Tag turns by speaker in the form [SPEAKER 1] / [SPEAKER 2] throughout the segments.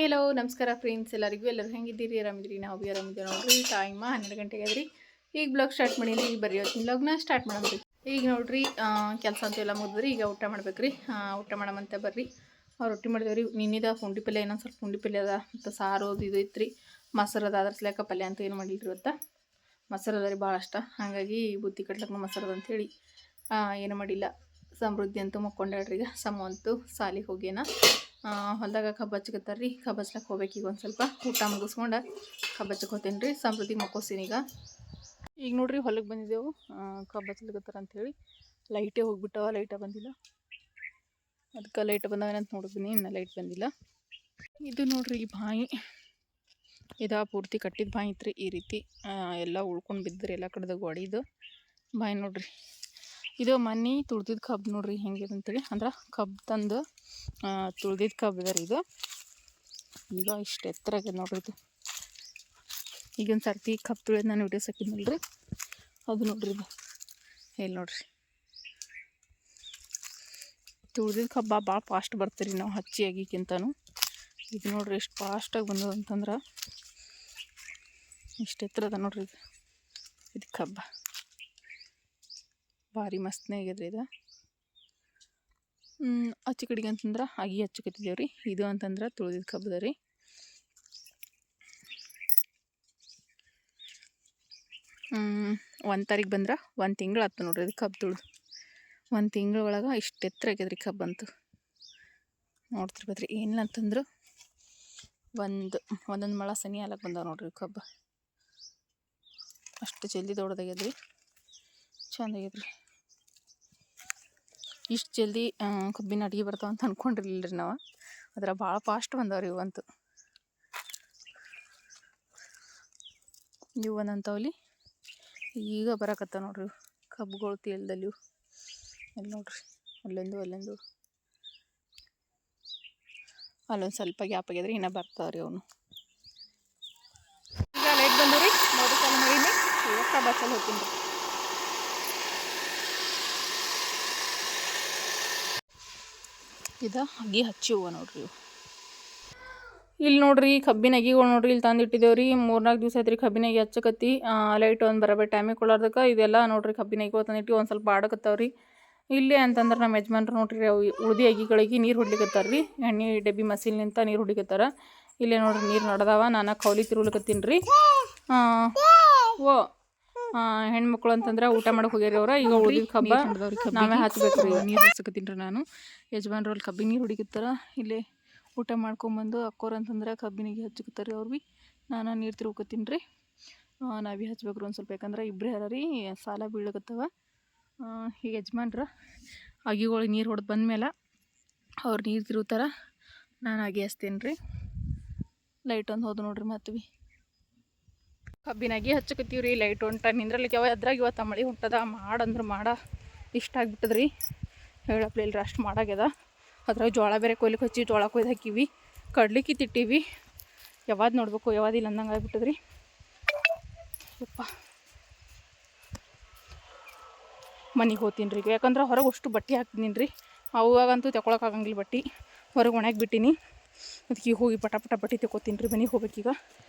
[SPEAKER 1] Hello ನಮಸ್ಕಾರ friends, ಎಲ್ಲರೂ ಹೆಂಗಿದ್ದೀರಿ? ಆರಾಮಿದ್ದೀರಿ? ನಾವು ಭೀ ಆರಾಮಿದ್ದೀವಿ ನೋಡ್ರಿ. ಟೈಮ್ 12 ಗಂಟೆಗೆ ಆದ್ರಿ. ಈಗ ಬ್ಲಾಗ್ ಸ್ಟಾರ್ಟ್ ಮಾಡೀನಿ. ಈಗ ಬರ್ರಿ ಇವತ್ತಿನ ಬ್ಲಾಗ್ನ ಸ್ಟಾರ್ಟ್ ಮಾಡಮ್ರಿ. ಈಗ ನೋಡ್ರಿ ಕೆಲಸ ಅಂತೂ ಎಲ್ಲ ಮುಗಿದ್ರಿ. ಈಗ ಊಟ ಮಾಡ್ಬೇಕ್ರಿ. ಊಟ ಮಾಡಮಂತ ಬರ್ರಿ. ರೊಟ್ಟಿ ಮಾಡಿದೇವ್ರಿ. ನಿನ್ನಿದ ಪುಂಡಿ ಪಲ್ಯ, ಇನ್ನೊಂದು ಸ್ವಲ್ಪ ಪುಂಡಿ ಪಲ್ಯ ಅದ ಮತ್ತು ಸಾರು ಇದು ಐತ್ರಿ. ಮೊಸರು ಅದ, ಅದ್ರ ಸ್ಲ್ಯಾಕ ಪಲ್ಯ ಅಂತ ಏನು ಮಾಡಿಲ್ರಿ ಇವತ್ತು. ಮೊಸರು ಅದ ರೀ ಭಾಳ ಅಷ್ಟ. ಹಾಗಾಗಿ ಬುತ್ತಿ ಕಟ್ಲಕ್ಕೆ ಮೊಸರು ಅದ ಅಂಥೇಳಿ ಏನು ಮಾಡಿಲ್ಲ. ಸಮೃದ್ಧಿ ಅಂತೂ ಮಕ್ಕೊಂಡ್ರಿ. ಈಗ ಸಮು ಅಂತೂ ಸಾಲಿಗೆ ಹೋಗ್ಯಾನ. ಹೊಲ್ದಾಗ ಕಬ್ಬು ಹಚ್ಕತ್ತಾರ್ರಿ. ಕಬ್ಬು ಹಚ್ಲಕ್ಕೆ ಹೋಗ್ಬೇಕು. ಈಗ ಒಂದು ಸ್ವಲ್ಪ ಊಟ ಮುಗಿಸ್ಕೊಂಡು ಕಬ್ಬು ಹಚ್ಚಕ್ಕೆ ಹೋಗ್ತೀನಿ ರೀ. ಸಮೃದ್ಧಿ ಮಕ್ಕೋಸ್ತೀನಿ ಈಗ ನೋಡ್ರಿ ಹೊಲಕ್ಕೆ ಬಂದಿದ್ದೆವು. ಕಬ್ಬು ಹಚ್ಲಿಕತ್ತಾರ ಅಂಥೇಳಿ ಲೈಟೇ ಹೋಗ್ಬಿಟ್ಟವ. ಲೈಟ ಬಂದಿಲ್ಲ, ಅದಕ್ಕೆ ಲೈಟ್ ಬಂದವೇನಂತ ನೋಡಿದ್ನಿ. ಇನ್ನು ಲೈಟ್ ಬಂದಿಲ್ಲ. ಇದು ನೋಡ್ರಿ ಈ ಬಾಯಿ ಇದಾ ಪೂರ್ತಿ ಕಟ್ಟಿದ ಬಾಯಿ ಇತ್ತು ರೀ. ಈ ರೀತಿ ಎಲ್ಲ ಉಳ್ಕೊಂಡು ಬಿದ್ದರೆ ಎಲ್ಲ ಕಡೆದಾಗ ಹೊಡಿದು ಬಾಯಿ ನೋಡ್ರಿ. ಇದು ಮನೆ ತುಳ್ದಿದ್ದು ಕಬ್ಬು ನೋಡ್ರಿ ಹೆಂಗಿದೆ ಅಂತೇಳಿ. ಅಂದ್ರೆ ಕಬ್ಬು ತಂದು ತುಳ್ದಿದ್ದು ಕಬ್ಬು ಇದೆ ರೀ ಇದು. ಈಗ ಇಷ್ಟು ಎತ್ತರ ಆಗ್ಯದ ನೋಡ್ರಿ ಇದು. ಈಗೊಂದು ಸರ್ತಿ ಕಬ್ಬು ತುಳಿಯೋದು ನಾನು ವಿಡಿಯೋಸ್ ಹಾಕಿದ್ನಲ್ರಿ, ಅದು ನೋಡ್ರಿ ಇದು. ಇಲ್ಲಿ ನೋಡ್ರಿ ತುಳ್ದಿದ್ದು ಕಬ್ಬ ಭಾಳ ಫಾಸ್ಟ್ ಬರ್ತೀರಿ ನಾವು ಹಚ್ಚಿ ಆಗಿಕ್ಕಿಂತನೂ. ಇದು ನೋಡ್ರಿ ಎಷ್ಟು ಫಾಸ್ಟಾಗಿ ಬಂದದ ಅಂತಂದ್ರೆ ಇಷ್ಟು ಎತ್ತರ ಅದ ನೋಡ್ರಿ ಇದು ಕಬ್ಬ. ಭಾರಿ ಮಸ್ತ್ನೇ ಆಗ್ಯದ್ರಿ ಇದು. ಹಚ್ಚಿ ಕಡೆಗೆ ಅಂತಂದ್ರೆ ಅಗಿ ಹಚ್ಚಕತ್ತಿದ್ದೇವೆ ರೀ. ಇದು ಅಂತಂದ್ರೆ ತುಳಿದಿದ್ದು ಕಬ್ಬದ ರೀ. ಒಂದು ತಾರೀಕು ಬಂದ್ರೆ 1 ತಿಂಗಳು ಆಯ್ತು ನೋಡ್ರಿ ಇದು ಕಬ್ಬು ತುಳಿದು. 1 ತಿಂಗಳ ಒಳಗೆ ಇಷ್ಟು ಎತ್ತರ ಆಗ್ಯದ್ರಿ ಕಬ್ಬಂತೂ. ನೋಡ್ತಿರ್ಬೋದ್ರಿ. ಏನಿಲ್ಲ ಅಂತಂದ್ರೆ ಒಂದೊಂದು ಮೊಳ ಸನಿ ಹಾಲಕ್ಕೆ ಬಂದಾವ ನೋಡ್ರಿ ಕಬ್ಬು. ಅಷ್ಟು ಜಲ್ದಿ ದೊಡ್ಡದಾಗ್ಯದ್ರಿ, ಚೆಂದಾಗ್ಯದ್ರಿ. ಇಷ್ಟು ಜಲ್ದಿ ಕಬ್ಬಿನ ಅಡುಗೆ ಬರ್ತಾವ ಅಂತ ಅಂದ್ಕೊಂಡಿರ್ಲಿಲ್ಲ ರೀ ನಾವು. ಅದ್ರ ಭಾಳ ಫಾಸ್ಟ್ ಬಂದವ್ರಿ ಇವಂತೂ. ಇವು ಒಂದಂತವಲ್ಲಿ ಈಗ ಬರಕತ್ತಾವ ನೋಡ್ರಿ ಕಬ್ಬುಗಳು ತೇಲ್ದಲ್ಲಿ. ಅಲ್ಲಿ ನೋಡ್ರಿ ಅಲ್ಲೊಂದು ಅಲ್ಲೊಂದು ಸ್ವಲ್ಪ ಗ್ಯಾಪ್ ಆಗ್ಯದ್ರಿ. ಇನ್ನೂ ಬರ್ತಾವ್ರಿ ಅವನು. ಈಗ ಲೈಟ್ ಬಂದು ರೀ. ಮೋದಿ ಚಾಲು ಮಾಡೀನಿ. ಈಗ ಕಬ್ಬು ಹಚ್ಚಲು ಹೋಗ್ತೀನಿ ರೀ. ಇದು ಅಗಿ ಹಚ್ಚಿ ಹೂವು ನೋಡ್ರಿ. ಇಲ್ಲಿ ನೋಡ್ರಿ ಕಬ್ಬಿನ ಅಗಿಗಳು ನೋಡ್ರಿ. ಇಲ್ಲಿ ತಂದಿಟ್ಟಿದ್ದೇವ್ರಿ. 3-4 ದಿವಸ ಆಯ್ತು ರೀ ಕಬ್ಬಿನ ಅಗಿ ಹಚ್ಚಕತ್ತಿ. ಲೈಟ್ ಒಂದು ಬರಬೇಡ ಟೈಮಿಗೆ ಕೊಡೋದಕ್ಕೆ ಇದೆಲ್ಲ ನೋಡ್ರಿ ಕಬ್ಬಿನ ಅಗಿಗಳು ತಂದಿಟ್ಟು ಒಂದು ಸ್ವಲ್ಪ ಆಡಕತ್ತಾವ್ರಿ. ಇಲ್ಲಿ ಅಂತಂದ್ರೆ ನಮ್ಮ ಯಜಮಾನ್ರು ನೋಡ್ರಿ ಉಳ್ದಿ ಅಗಿಗಳಿಗೆ ನೀರು ಹೊಡ್ಲಿಕತ್ತಾರ ರೀ. ಎಣ್ಣೆ ಡಬ್ಬಿ ಮಸೀಲಿನಿಂದ ನೀರು ಹೊಡಿಕತ್ತಾರ. ಇಲ್ಲೇ ನೋಡ್ರಿ ನೀರು ನಡ್ದಾವ. ನಾನು ಕೌಲಿ ತಿರುಗ್ಲಿಕತ್ತೀನಿ ರೀ. ಹೆಣ್ಮಕ್ಳು ಅಂತಂದ್ರೆ ಊಟ ಮಾಡಕ್ಕೆ ಹೋಗ್ಯಾರ ಅವ್ರ. ಈಗ ಉಳ್ದಿದ್ದು ಕಬ್ಬ ನಾವೇ ಹಚ್ಬೇಕು ರೀ. ನೀರು ಹಚ್ಚಕತ್ತೀನಿ ರೀ ನಾನು. ಯಜಮಾನ್ರು ಅಲ್ಲಿ ಕಬ್ಬಿನ ನೀರು ಹೊಡಿಕತ್ತಾರ. ಇಲ್ಲೇ ಊಟ ಮಾಡ್ಕೊಂಬಂದು ಅಕ್ಕೋರು ಅಂತಂದ್ರೆ ಕಬ್ಬಿನಿಗೆ ಹಚ್ಚಕತ್ತಾರೆ ಅವ್ರು ಭೀ. ನಾನು ನೀರು ತಿರುಗ್ಕತ್ತೀನಿ ರೀ. ನಾವೇ ಹಚ್ಬೇಕ್ರಿ ಒಂದು ಸ್ವಲ್ಪ. ಯಾಕಂದ್ರೆ ಇಬ್ಬರೇ ಯಾರ ರೀ ಸಾಲ ಬೀಳಕತ್ತವ. ಈಗ ಯಜಮಾನ್ರು ಅಗಿಗಳಿಗೆ ನೀರು ಹೊಡೆದು ಬಂದಮೇಲೆ ಅವ್ರು ನೀರು ತಿರುಗ್ತಾರ, ನಾನು ಅಗಿ ಹಚ್ತೀನಿ ರೀ. ಲೈಟ್ ಒಂದು ಹೋದು ನೋಡ್ರಿ. ಮತ್ತೆ ಭೀ ಕಬ್ಬಿನ ಅಗಿ ಹಚ್ಚಕತ್ತೀವಿ ರೀ. ಲೈಟ್ ಹೊಂಟ ನಿಂದ್ರಲಿಕ್ಕೆ ಅದ್ರಾಗ ಇವತ್ತು ಮಳೆ ಹೊಂಟದ. ಮಾಡಂದ್ರೆ ಇಷ್ಟ ಆಗ್ಬಿಟ್ಟದ್ರಿ. ಹೇಳಪ್ಲಿಲ್ರಿ ಅಷ್ಟು ಮಾಡಾಗ್ಯದ. ಅದ್ರಾಗ ಜೋಳ ಬೇರೆ ಕೊಯ್ಲಿಕ್ಕೆ ಹಚ್ಚಿ ಜೋಳ ಕೊಯ್ದು ಹಾಕಿವಿ. ಕಡ್ಲಿಕ್ಕೆ ತಿಟ್ಟಿವಿ. ಯಾವ್ದು ನೋಡ್ಬೇಕು ಯಾವ್ದಿಲ್ಲ ಅಂದಂಗೆ ಆಗ್ಬಿಟ್ಟದ್ರಿ. ಯಪ್ಪ ಮನೆಗೆ ಹೋಗ್ತೀನಿ ರೀ. ಯಾಕಂದ್ರೆ ಹೊರಗೆ ಅಷ್ಟು ಬಟ್ಟೆ ಹಾಕ್ತೀನಿ ರೀ. ಅವಾಗಂತೂ ತಗೊಳಕ್ಕಾಗಂಗಿಲ್ಲ ಬಟ್ಟೆ. ಹೊರಗೆ ಒಣಗಿ ಬಿಟ್ಟಿನಿ. ಅದಕ್ಕೆ ಈಗ ಹೋಗಿ ಪಟ ಬಟ್ಟೆ ತಗೋತೀನಿ ರೀ. ಮನೆಗೆ ಹೋಗ್ಬೇಕೀಗ.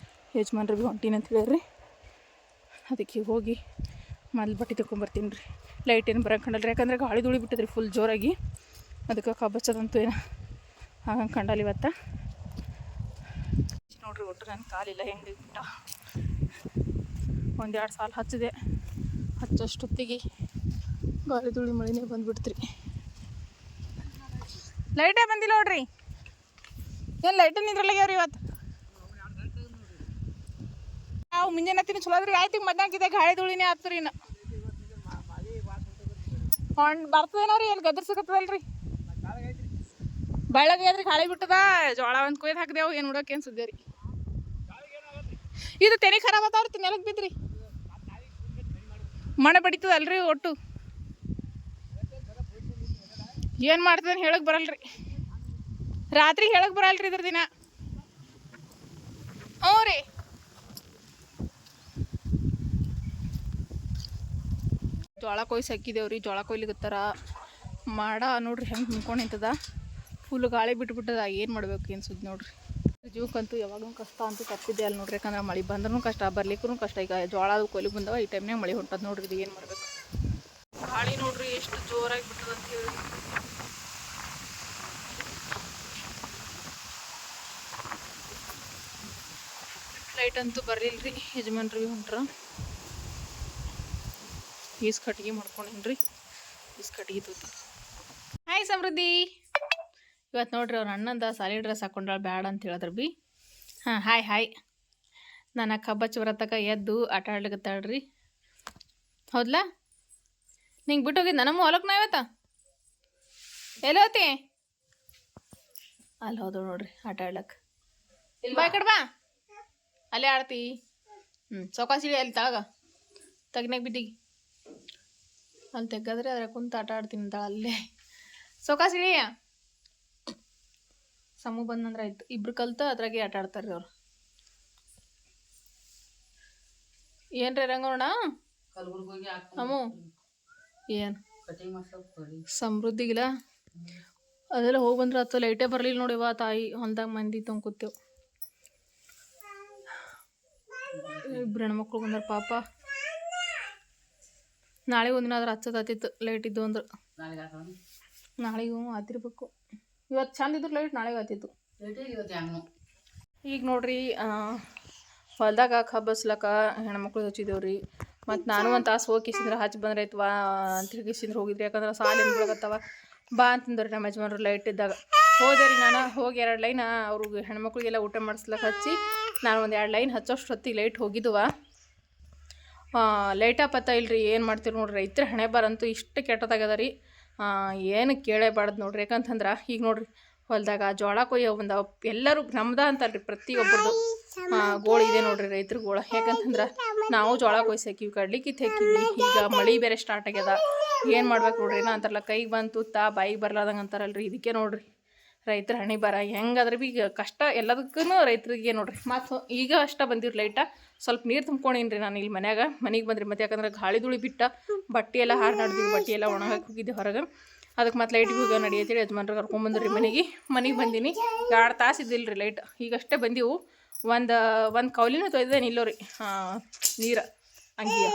[SPEAKER 1] ಯಜಮಾನ್ರು ಭೀ ಹೊಂಟೀನಿ ಅಂತ ಹೇಳ್ರಿ. ಅದಕ್ಕೆ ಹೋಗಿ ಮೊದಲು ಬಟ್ಟೆ ತೊಗೊಂಬರ್ತೀನಿ ರೀ. ಲೈಟ್ ಏನು ಬರೋಂಗೆ ಕಂಡಲ್ರಿ. ಯಾಕಂದ್ರೆ ಗಾಳಿ ಧೂಳಿ ಬಿಟ್ಟದ್ರಿ ಫುಲ್ ಜೋರಾಗಿ. ಅದಕ್ಕೆ ಕಬ್ಬು ಹಚ್ಚೋದಂತೂ ಏನು ಹಾಗಂಗೆ ಕಂಡಲ್ಲ ಇವತ್ತು. ನೋಡ್ರಿ ಒಟ್ಟು ನನ್ನ ಕಾಲಿಲ್ಲ ಹೆಂಗೆ ಬಿಟ್ಟ. 1-2 ಸಾಲ ಹಚ್ಚಿದೆ. ಹಚ್ಚಷ್ಟೊತ್ತಿಗೆ ಗಾಳಿ ಧೂಳಿ ಮಳೆನೇ ಬಂದುಬಿಡ್ತ್ರಿ. ಲೈಟೇ ಬಂದಿಲ್ಲ ನೋಡ್ರಿ. ಏನು ಲೈಟೇ ನಿಂದ್ರಲ್ಲಾಗ್ಯಾವ್ರಿ ಇವತ್ತು. ನಾವು ಮುಂಜಾನೆ ಹತ್ತಿನ ಚಲೋ ಅದ್ರಿ. ಆಯ್ತು ಈಗ ಮಧ್ಯಾಹ್ನಕ್ಕಿದೆ ಗಾಳಿ ಧೂಳಿನೇ ಆಗ್ತದ್ರಿ. ಇನ್ನು ಬರ್ತದೇನೋ ರೀ. ಎಲ್ಲಿ ಗದರ್ಸಕತ್ತದಲ್ರಿ. ಬೆಳಗ್ಗೆದ್ರಿ ಗಾಳಿ ಬಿಟ್ಟದ. ಜೋಳ ಒಂದು ಕೊಯ್ದು ಹಾಕಿದೆವು. ಏನು ನೋಡೋಕೆ ಏನು ಸುದ್ದಿ ರೀ. ಇದು ತೆನೆ ಖರಾಬ್ ಆತಾವ್ರಿ. ತಿನ್ನಲಕ್ಕೆ ಬಿದ್ರಿ ಮಳೆ ಬಡಿತದಲ್ರಿ. ಒಟ್ಟು ಏನು ಮಾಡ್ತದೇನು ಹೇಳಕ್ಕೆ ಬರಲ್ರಿ. ರಾತ್ರಿ ಹೇಳಕ್ಕೆ ಬರಲ್ರಿ ಇದ್ರ ದಿನ. ಹ್ಞೂ ರೀ. ಜೋಳ ಕೊಯ್ಸಿ ಹಾಕಿದೇವ್ರಿ. ಜೋಳ ಕೊಯ್ಲಿಗತ್ತಾರ. ಮಾಡ ನೋಡ್ರಿ ಹೆಂಗೆ ನಿಂತ್ಕೊಂಡು ನಿಂತದ. ಫುಲ್ ಗಾಳಿ ಬಿಟ್ಬಿಟ್ಟದ. ಏನು ಮಾಡ್ಬೇಕು ಏನು ಸುದ್ದಿ ನೋಡ್ರಿ. ಜೀವಕ್ಕಂತೂ ಯಾವಾಗೂ ಕಷ್ಟ ಅಂತೂ ತಪ್ಪಿದ್ದೆ ಅಲ್ಲಿ ನೋಡ್ರಿ. ಯಾಕಂದ್ರೆ ಮಳೆ ಬಂದ್ರೂ ಕಷ್ಟ, ಬರ್ಲಿಕ್ಕೂ ಕಷ್ಟ. ಈಗ ಜೋಳ ಕೊಯ್ಲಿಗೆ ಬಂದವ, ಈ ಟೈಮ್ನಾಗ ಮಳೆ ಹೊಂಟದ ನೋಡ್ರಿ. ಇದು ಏನು ಮಾಡ್ಬೇಕು. ಗಾಳಿ ನೋಡ್ರಿ ಎಷ್ಟು ಜೋರಾಗಿ ಬಿಟ್ಟದ ಅಂತ ಹೇಳಿ. ಲೈಟ್ ಅಂತೂ ಬರ್ಲಿಲ್ರಿ. ಯಜಮಾನ್ರಿ ಹೊಂಟ್ರ. ಈಸ್ ಕಟ್ಗೆ ಮಾಡ್ಕೊಂಡೇನ್ರಿ. ಈಸ್ ಕಟ್ಗೆ ತೂತಿ. ಹಾಯ್ ಸಮೃದ್ಧಿ. ಇವತ್ತು ನೋಡ್ರಿ ಅವ್ರ ಅಣ್ಣಂದ ಸಾಲಿ ಡ್ರೆಸ್ ಹಾಕೊಂಡ್ರಾಳ ಬ್ಯಾಡ ಅಂತ ಹೇಳಿದ್ರು ಬಿ. ಹಾಂ ಹಾಯ್. ನಾನು ಕಬ್ಬಚ್ಚ ಬರತಕ್ಕ ಎದ್ದು ಆಟ ಆಡ್ಲಿಕತ್ತಾಳ್ರಿ. ಹೌದ್ಲಾ? ನಿಂಗೆ ಬಿಟ್ಟು ಹೋಗಿದ್ದು ನಮ್ಮ ಹೊಲಕ್ಕೆ ನಾ ಇವತ್ತ ಎಲ್ಲಿ ಹೋತಿ? ಅಲ್ಲಿ ಹೋದ್ರು ನೋಡ್ರಿ ಆಟ ಆಡ್ಲಕ್ಕೆ. ಬಾ ಕಡೆ ಬಾ, ಅಲ್ಲೇ ಆಡ್ತಿ. ಸೌಕಾಸಿಡಿ ಅಲ್ಲಿ ತಳಗ ತಗ್ನಾಗ ಬಿದ್ದಿಗೆ ಅಲ್ಲಿ ತೆಗ್ಗಾದ್ರೆ ಅದ್ರ ಕುಂತು ಆಟ ಆಡ್ತೀನಿ ಅಂತ ಅಲ್ಲೇ. ಸೌಕಾಸಿಡಿ ಸಮೂ ಬಂದಂದ್ರೆ ಆಯ್ತು. ಇಬ್ರು ಕಲ್ತು ಅದ್ರಾಗೆ ಆಟ ಆಡ್ತಾರ್ರಿ ಅವ್ರು. ಏನ್ರಿ ರಂಗೋಣ ಅಮ್ಮು ಏನು ಸಮೃದ್ಧಿಗಿಲ್ಲ ಅದೆಲ್ಲ ಹೋಗಿ ಬಂದ್ರೆ ಆತು. ಲೈಟೇ ಬರಲಿಲ್ಲ ನೋಡಿವ ತಾಯಿ. ಹೊಲ್ದಾಗ ಮಂದಿ ತೊಗೊಂಡು ಕೂತೇವು. ಇಬ್ರು ಹೆಣ್ಮಕ್ಳು ಬಂದಾರ ಪಾಪ. ನಾಳೆ ಒಂದಿನ ಆದ್ರೆ ಹಚ್ಚದಾತಿತ್ತು ಲೈಟ್ ಇದ್ದು ಅಂದ್ರೆ. ನಾಳೆಗೂ ಆತಿರ್ಬೇಕು. ಇವತ್ತು ಚಂದ ಇದ್ರು ಲೈಟ್ ನಾಳೆಗೆ ಆತಿತ್ತು. ಈಗ ನೋಡ್ರಿ ಹೊಲ್ದಾಗ ಕಬ್ಬಸ್ಲಕ್ಕ ಹೆಣ್ಮಕ್ಳು ಹಚ್ಚಿದೇವ್ರಿ. ಮತ್ತು ನಾನು ಒಂದು ತಾಸು ಹೋಗಿ ಕಿಸಿದ್ರೆ ಹಚ್ಚಿ ಬಂದ್ರೆ ಆಯ್ತವಾ ಅಂತ ಹೇಳಿ ಕಿಸಿದ್ರೆ ಹೋಗಿದ್ರಿ. ಯಾಕಂದ್ರೆ ಸಾಲಿನ ಬಿಡಕತ್ತವ ಬಾ ಅಂತಂದ್ರಿ ನಮ್ಮ ಯಜಮಾನ್ರು ಲೈಟ್ ಇದ್ದಾಗ. ಹೋದೆ ರೀ ನಾನು. ಹೋಗಿ 2 ಲೈನ್ ಅವ್ರಿಗೆ ಹೆಣ್ಮಕ್ಳಿಗೆಲ್ಲ ಊಟ ಮಾಡಿಸ್ಲಕ್ಕೆ ಹಚ್ಚಿ ನಾನು ಒಂದು 2 ಲೈನ್ ಹಚ್ಚೋಷ್ಟು ಹೊತ್ತಿಗೆ ಲೈಟ್ ಹೋಗಿದ್ವ. ಲೈಟ ಪತ್ತ ಇಲ್ರಿ. ಏನು ಮಾಡ್ತೀರಿ ನೋಡ್ರಿ. ರೈತರ ಹಣೆ ಬರಂತೂ ಇಷ್ಟು ಕೆಟ್ಟದಾಗದ ರೀ. ಏನು ಕೇಳೇಬಾರ್ದು ನೋಡ್ರಿ. ಯಾಕಂತಂದ್ರೆ ಈಗ ನೋಡ್ರಿ ಹೊಲ್ದಾಗ ಜೋಳ ಕೊಯ್ಯೋ ಬಂದಾವ. ಎಲ್ಲರೂ ನಮ್ದ ಅಂತಲ್ರಿ, ಪ್ರತಿಯೊಬ್ಬರದು ಗೋಳು ಇದೆ ನೋಡ್ರಿ ರೈತರ ಗೋಳ. ಯಾಕಂತಂದ್ರೆ ನಾವು ಜೋಳ ಕೊಯ್ಸಾಕಿವಿ, ಕಡ್ಲಿಕ್ಕಿತ್ತು ಹಾಕಿವಿ. ಈಗ ಮಳೆ ಬೇರೆ ಸ್ಟಾರ್ಟ್ ಆಗ್ಯದ. ಏನು ಮಾಡ್ಬೇಕು ನೋಡ್ರಿ. ಏನೋ ಅಂತಾರಲ್ಲ ಕೈಗೆ ಬಂತು ಬಾಯಿಗೆ ಬರ್ಲಾದಂಗೆ ಅಂತಾರಲ್ರಿ. ಇದಕ್ಕೆ ನೋಡ್ರಿ ರೈತರ ಹಣೆ ಬರ ಹೆಂಗಾದ್ರೆ ಭೀ ಈಗ ಕಷ್ಟ ಎಲ್ಲದಕ್ಕೂ ರೈತರಿಗೆ ನೋಡ್ರಿ. ಮತ್ತು ಈಗ ಅಷ್ಟ ಬಂದಿವ್ರಿ ಲೈಟ. ಸ್ವಲ್ಪ ನೀರು ತುಂಬ್ಕೊಂಡೇನ್ರಿ ನಾನು ಇಲ್ಲಿ ಮನೆಗೆ ಬಂದ್ರಿ. ಮತ್ತು ಯಾಕಂದ್ರೆ ಗಾಳಿ ಧೂಳಿ ಬಿಟ್ಟ ಬಟ್ಟೆ ಎಲ್ಲ ಹಾರ್ನಾಡ್ದಿವಿ. ಬಟ್ಟೆ ಎಲ್ಲ ಒಣಗಾಕಿ ಹೋಗಿದ್ದೆ ಹೊರಗೆ. ಅದಕ್ಕೆ ಮತ್ತೆ ಲೈಟಿಗೆ ಹೋಗಿ ನಡಿಯತ್ತೀರಿ. ಯಜಮಾನ್ರು ಕರ್ಕೊಂಬಂದ್ರಿ ಮನೆಗೆ ಬಂದೀನಿ. 2 ತಾಸು ಇದ್ದಿಲ್ಲ ರೀ ಲೈಟ್. ಈಗಷ್ಟೇ ಬಂದೀವು. ಒಂದು ಕೌಲಿನೂ ತೊಯ್ದೆ ನಿಲ್ಲೋ ರೀ ನೀರು ಅಂಗಿಯ.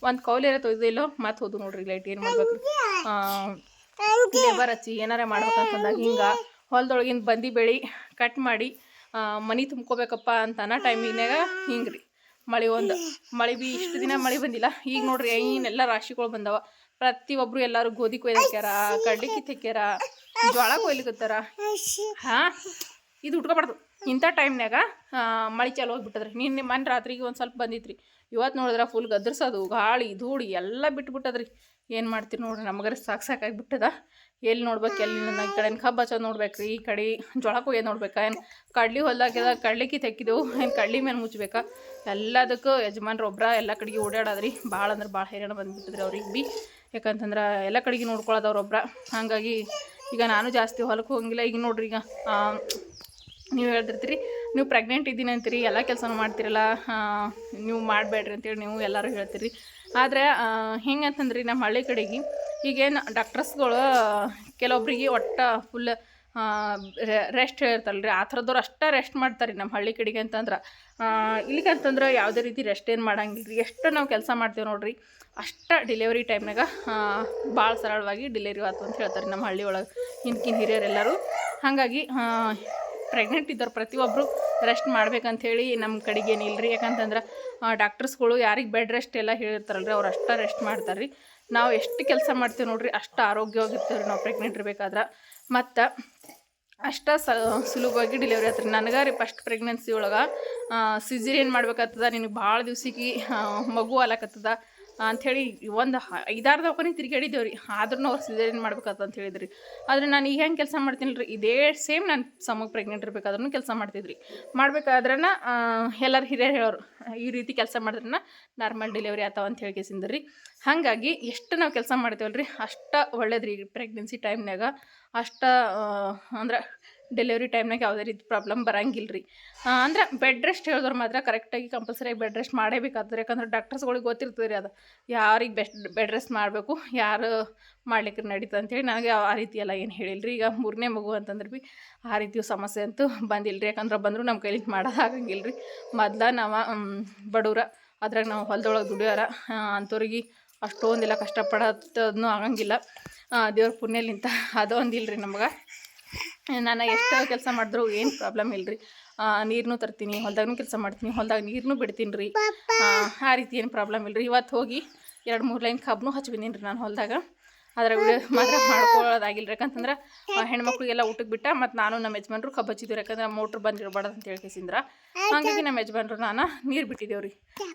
[SPEAKER 1] ಒಂದು ಕೌಲಿರ ತೊಯ್ದಿಲ್ಲೋ ಮತ್ತೆ ಹೋದು ನೋಡ್ರಿ ಲೈಟ್. ಏನು ಮಾಡ್ಬೇಕು ಲೇಬರ್ ಹಚ್ಚಿ ಏನಾರ ಮಾಡ್ಬೇಕಂತಂದಾಗ ಹಿಂಗೆ ಹೊಲದೊಳಗಿನ ಬಂದಿ ಬೆಳೆ ಕಟ್ ಮಾಡಿ ಮನೆ ತುಂಬ್ಕೋಬೇಕಪ್ಪ ಅಂತ ಟೈಮಿನಾಗ ಹಿಂಗೆ ರೀ ಮಳೆ ಭೀ ಇಷ್ಟು ದಿನ ಮಳೆ ಬಂದಿಲ್ಲ. ಈಗ ನೋಡ್ರಿ ಏನೆಲ್ಲ ರಾಶಿಗಳು ಬಂದವ. ಪ್ರತಿಯೊಬ್ಬರು ಎಲ್ಲರೂ ಗೋಧಿ ಕೊಯ್ದಾಕ್ಯಾರ, ಕಡ್ಲಿ ಕಿತ್ತಾಕ್ಯಾರ, ಜೋಳ ಕೊಯ್ಲಿಕತ್ತಾರ. ಹಾಂ ಇದು ಉಟ್ಕೊಬಾರ್ದು. ಇಂಥ ಟೈಮ್ನಾಗ ಮಳೆ ಚಾಲು ಹೋಗ್ಬಿಟ್ಟದ್ರಿ. ಮೊನ್ನೆ ರಾತ್ರಿಗೆ ಒಂದು ಸ್ವಲ್ಪ ಬಂದಿತ್ತು ರೀ. ಇವತ್ತು ನೋಡಿದ್ರೆ ಫುಲ್ ಗದ್ರಸೋದು ಗಾಳಿ ಧೂಳಿ ಎಲ್ಲ ಬಿಟ್ಬಿಟ್ಟದ್ರಿ. ಏನು ಮಾಡ್ತೀರಿ ನೋಡ್ರಿ. ನಮಗರ ಸಾಕಾಗಿಬಿಟ್ಟದ. ಎಲ್ಲಿ ನೋಡ್ಬೇಕು ಎಲ್ಲಿ ಈ ಕಡೆ ಕಬ್ಬು ಹಚ್ಚೋದು ನೋಡ್ಬೇಕ್ರಿ, ಈ ಕಡೆ ಜೋಳ ಕೊಯ್ಯೋದು ನೋಡ್ಬೇಕಾ, ಏನು ಕಡ್ಲಿ ಹೊಲ್ದಾಗ್ಯದ ಕಡ್ಲಿಕ್ಕಿ ತೆಕ್ಕಿದೆವು, ಏನು ಕಡ್ಲಿ ಮೇಲೆ ಮುಚ್ಚಬೇಕಾ, ಎಲ್ಲದಕ್ಕೂ ಯಜಮಾನ್ರು ಒಬ್ಬರ ಎಲ್ಲ ಕಡೆಗೆ ಓಡಾಡೋದ್ರಿ. ಭಾಳ ಅಂದ್ರೆ ಭಾಳ ಹೈರಾಣ ಬಂದುಬಿಟ್ಟಿದ್ರಿ ಅವ್ರಿಗೆ ಭೀ. ಯಾಕಂತಂದ್ರೆ ಎಲ್ಲ ಕಡೆಗೆ ನೋಡ್ಕೊಳ್ಳೋದವ್ರೊಬ್ಬರ. ಹಾಗಾಗಿ ಈಗ ನಾನು ಜಾಸ್ತಿ ಹೊಲಕ್ಕೆ ಹೋಗಂಗಿಲ್ಲ. ಈಗ ನೋಡ್ರಿ ಈಗ ನೀವು ಹೇಳ್ತಿರ್ತೀರಿ ನೀವು ಪ್ರೆಗ್ನೆಂಟ್ ಇದ್ದೀನಿ ಅಂತೀರಿ, ಎಲ್ಲ ಕೆಲಸನೂ ಮಾಡ್ತಿರಲ್ಲ, ನೀವು ಮಾಡಬೇಡ್ರಿ ಅಂತೇಳಿ ನೀವು ಎಲ್ಲರೂ ಹೇಳ್ತೀರಿ. ಆದರೆ ಹೆಂಗೆ ಅಂತಂದ್ರಿ ನಮ್ಮ ಹಳ್ಳಿ ಕಡೆಗೆ ಈಗೇನು ಡಾಕ್ಟರ್ಸ್ಗಳು ಕೆಲವೊಬ್ರಿಗೆ ಒಟ್ಟು ಫುಲ್ ರೆಸ್ಟ್ ಹೇಳ್ತಾರಲ್ಲ ರೀ. ಆ ಥರದವ್ರು ಅಷ್ಟೇ ರೆಸ್ಟ್ ಮಾಡ್ತಾರೆ ನಮ್ಮ ಹಳ್ಳಿ ಕಡೆಗೆ. ಅಂತಂದ್ರೆ ಇಲ್ಲಿಗಂತಂದ್ರೆ ಯಾವುದೇ ರೀತಿ ರೆಸ್ಟ್ ಏನು ಮಾಡಂಗಿಲ್ಲ ರೀ. ಎಷ್ಟು ನಾವು ಕೆಲಸ ಮಾಡ್ತೀವಿ ನೋಡ್ರಿ ಅಷ್ಟು ಡೆಲಿವರಿ ಟೈಮ್ನಾಗ ಭಾಳ ಸರಳವಾಗಿ ಡೆಲಿವರಿ ಆಯ್ತು ಅಂತ ಹೇಳ್ತಾರೆ ನಮ್ಮ ಹಳ್ಳಿ ಒಳಗೆ ಹಿಂದ್ಕಿನ ಹಿರಿಯರೆಲ್ಲರೂ. ಹಾಗಾಗಿ ಪ್ರೆಗ್ನೆಂಟ್ ಇದ್ದವ್ರು ಪ್ರತಿಯೊಬ್ಬರು ರೆಸ್ಟ್ ಮಾಡ್ಬೇಕಂಥೇಳಿ ನಮ್ಮ ಕಡೆಗೆ ಏನಿಲ್ಲ ರೀ. ಯಾಕಂತಂದ್ರೆ ಡಾಕ್ಟರ್ಸ್ಗಳು ಯಾರಿಗೆ ಬೆಡ್ ರೆಸ್ಟ್ ಎಲ್ಲ ಹೇಳಿರ್ತಾರಲ್ರಿ ಅವ್ರು ಅಷ್ಟೇ ರೆಸ್ಟ್ ಮಾಡ್ತಾರೆ ರೀ. ನಾವು ಎಷ್ಟು ಕೆಲಸ ಮಾಡ್ತೀವಿ ನೋಡ್ರಿ ಅಷ್ಟು ಆರೋಗ್ಯವಾಗಿರ್ತೀವಿ ರೀ ನಾವು ಪ್ರೆಗ್ನೆಂಟ್ ಇರ್ಬೇಕಾದ್ರೆ. ಮತ್ತು ಅಷ್ಟು ಸುಲಭವಾಗಿ ಡೆಲಿವರಿ ಆಯ್ತು ರೀ. ನನಗೆ ರೀ ಫಸ್ಟ್ ಪ್ರೆಗ್ನೆನ್ಸಿ ಒಳಗೆ ಸಿಜೇರಿಯನ್ ಮಾಡ್ಬೇಕಾಗ್ತದ, ನಿನಗೆ ಭಾಳ ದಿವ್ಸಕ್ಕೆ ಮಗು ಆಲಕತ್ತದ ಅಂಥೇಳಿ ಒಂದು 5-6 ದವಾಖಾನೆ ತಿರುಗಾಡಿದ್ದೇವೆ ರೀ. ಆದ್ರೂ ಅವ್ರು ಸಿಜೇರಿಯನ್ ಮಾಡ್ಬೇಕಾಗ್ತದೆ ಅಂತ ಹೇಳಿದ್ರಿ. ಆದರೆ ನಾನು ಈಗ ಹೆಂಗೆ ಕೆಲಸ ಮಾಡ್ತೀನಿ ರೀ, ಇದೇ ಸೇಮ್ ನಾನು ಸಮಕ್ಕೆ ಪ್ರೆಗ್ನೆಂಟ್ ಇರಬೇಕಾದ್ರೂ ಕೆಲಸ ಮಾಡ್ತಿದ್ರಿ. ಮಾಡ್ಬೇಕಾದ್ರೆ ಎಲ್ಲರೂ ಹಿರಿಯರು ಹೇಳೋರು ಈ ರೀತಿ ಕೆಲಸ ಮಾಡಿದ್ರೆ ನಾರ್ಮಲ್ ಡೆಲಿವರಿ ಆತಾವ ಅಂತ ಹೇಳ್ಕೇಸಿಂದ್ರಿ. ಹಾಗಾಗಿ ಎಷ್ಟು ನಾವು ಕೆಲಸ ಮಾಡ್ತೇವಲ್ಲ ರೀ ಅಷ್ಟು ಒಳ್ಳೇದು ರೀ ಪ್ರೆಗ್ನೆನ್ಸಿ ಟೈಮ್ನಾಗ. ಅಷ್ಟು ಅಂದ್ರೆ ಡೆಲಿವರಿ ಟೈಮ್ನಾಗ ಯಾವುದೇ ರೀತಿ ಪ್ರಾಬ್ಲಮ್ ಬರಂಗಿಲ್ಲ ರೀ. ಅಂದ್ರೆ ಬೆಡ್ ರೆಸ್ಟ್ ಹೇಳಿದವ್ರು ಮಾತ್ರ ಕರೆಕ್ಟಾಗಿ ಕಂಪಲ್ಸರಿಯಾಗಿ ಬೆಡ್ ರೆಸ್ಟ್ ಮಾಡೇಬೇಕಾಗ್ತದೆ. ಯಾಕಂದ್ರೆ ಡಾಕ್ಟರ್ಸ್ಗಳಿಗೆ ಗೊತ್ತಿರ್ತದೆ ರೀ ಅದು ಯಾರಿಗೆ ಬೆಡ್ ರೆಸ್ಟ್ ಮಾಡಬೇಕು, ಯಾರು ಮಾಡ್ಲಿಕ್ಕೆ ನಡೀತದೆ ಅಂತೇಳಿ. ನನಗೆ ಆ ರೀತಿ ಎಲ್ಲ ಏನು ಹೇಳಿಲ್ಲ ರೀ. ಈಗ 3ನೇ ಮಗು ಅಂತಂದ್ರೆ ಭೀ ಆ ರೀತಿ ಸಮಸ್ಯೆ ಅಂತೂ ಬಂದಿಲ್ಲ ರೀ. ಯಾಕಂದ್ರೆ ಬಂದರೂ ನಮ್ಮ ಕೈಲಿ ಮಾಡೋದಾಗಂಗಿಲ್ಲ ರೀ. ಮೊದ್ಲು ನಾವು ಬಡವ್ರ, ಅದ್ರಾಗ ನಾವು ಹೊಲದೊಳಗೆ ದುಡಿಯೋರ, ಅಂಥವ್ರಿಗೆ ಅಷ್ಟೊಂದೆಲ್ಲ ಕಷ್ಟಪಡೋದನ್ನು ಆಗಂಗಿಲ್ಲ. ದೇವ್ರ ಪುಣ್ಯಲಿಂತ ಅದೊಂದಿಲ್ಲ ರೀ ನಮ್ಗೆ. ನಾನು ಎಷ್ಟು ಕೆಲಸ ಮಾಡಿದ್ರು ಏನು ಪ್ರಾಬ್ಲಮ್ ಇಲ್ಲ ರೀ. ನೀರನ್ನೂ ತರ್ತೀನಿ, ಹೊಲ್ದಾಗೂ ಕೆಲಸ ಮಾಡ್ತೀನಿ, ಹೊಲ್ದಾಗ ನೀರನ್ನೂ ಬಿಡ್ತೀನಿ ರೀ. ಆ ರೀತಿ ಏನು ಪ್ರಾಬ್ಲಮ್ ಇಲ್ಲ ರೀ. ಇವತ್ತು ಹೋಗಿ 2-3 ಲೈನ್ ಕಬ್ಬನ್ನು ಹಚ್ಚಿ ಬಂದೀನಿ ರೀ ನಾನು ಹೊಲ್ದಾಗ. ಅದರ ವಿಡಿಯೋ ಮಾತ್ರ ಮಾಡ್ಕೊಳ್ಳೋದಾಗಿಲ್ಲ ರೀ. ಯಾಕಂತಂದ್ರೆ ಹೆಣ್ಮಕ್ಳಿಗೆಲ್ಲ ಊಟಕ್ಕೆ ಬಿಟ್ಟ ಮತ್ತು ನಾನು ನಮ್ಮ ಯಜಮಾನ್ರು ಕಬ್ಬು ಹಚ್ಚಿದ್ದೀವಿ. ಯಾಕಂದ್ರೆ ಮೋಟ್ರ್ ಬಂದಿರಬಾರ್ದು ಅಂತ ಹೇಳ್ಕೇಸಿಂದ್ರ ಹಾಗಾಗಿ ನಮ್ಮ ಯಜಮಾನ್ರು ನಾನು ನೀರು ಬಿಟ್ಟಿದ್ದೇವೆ ರೀ.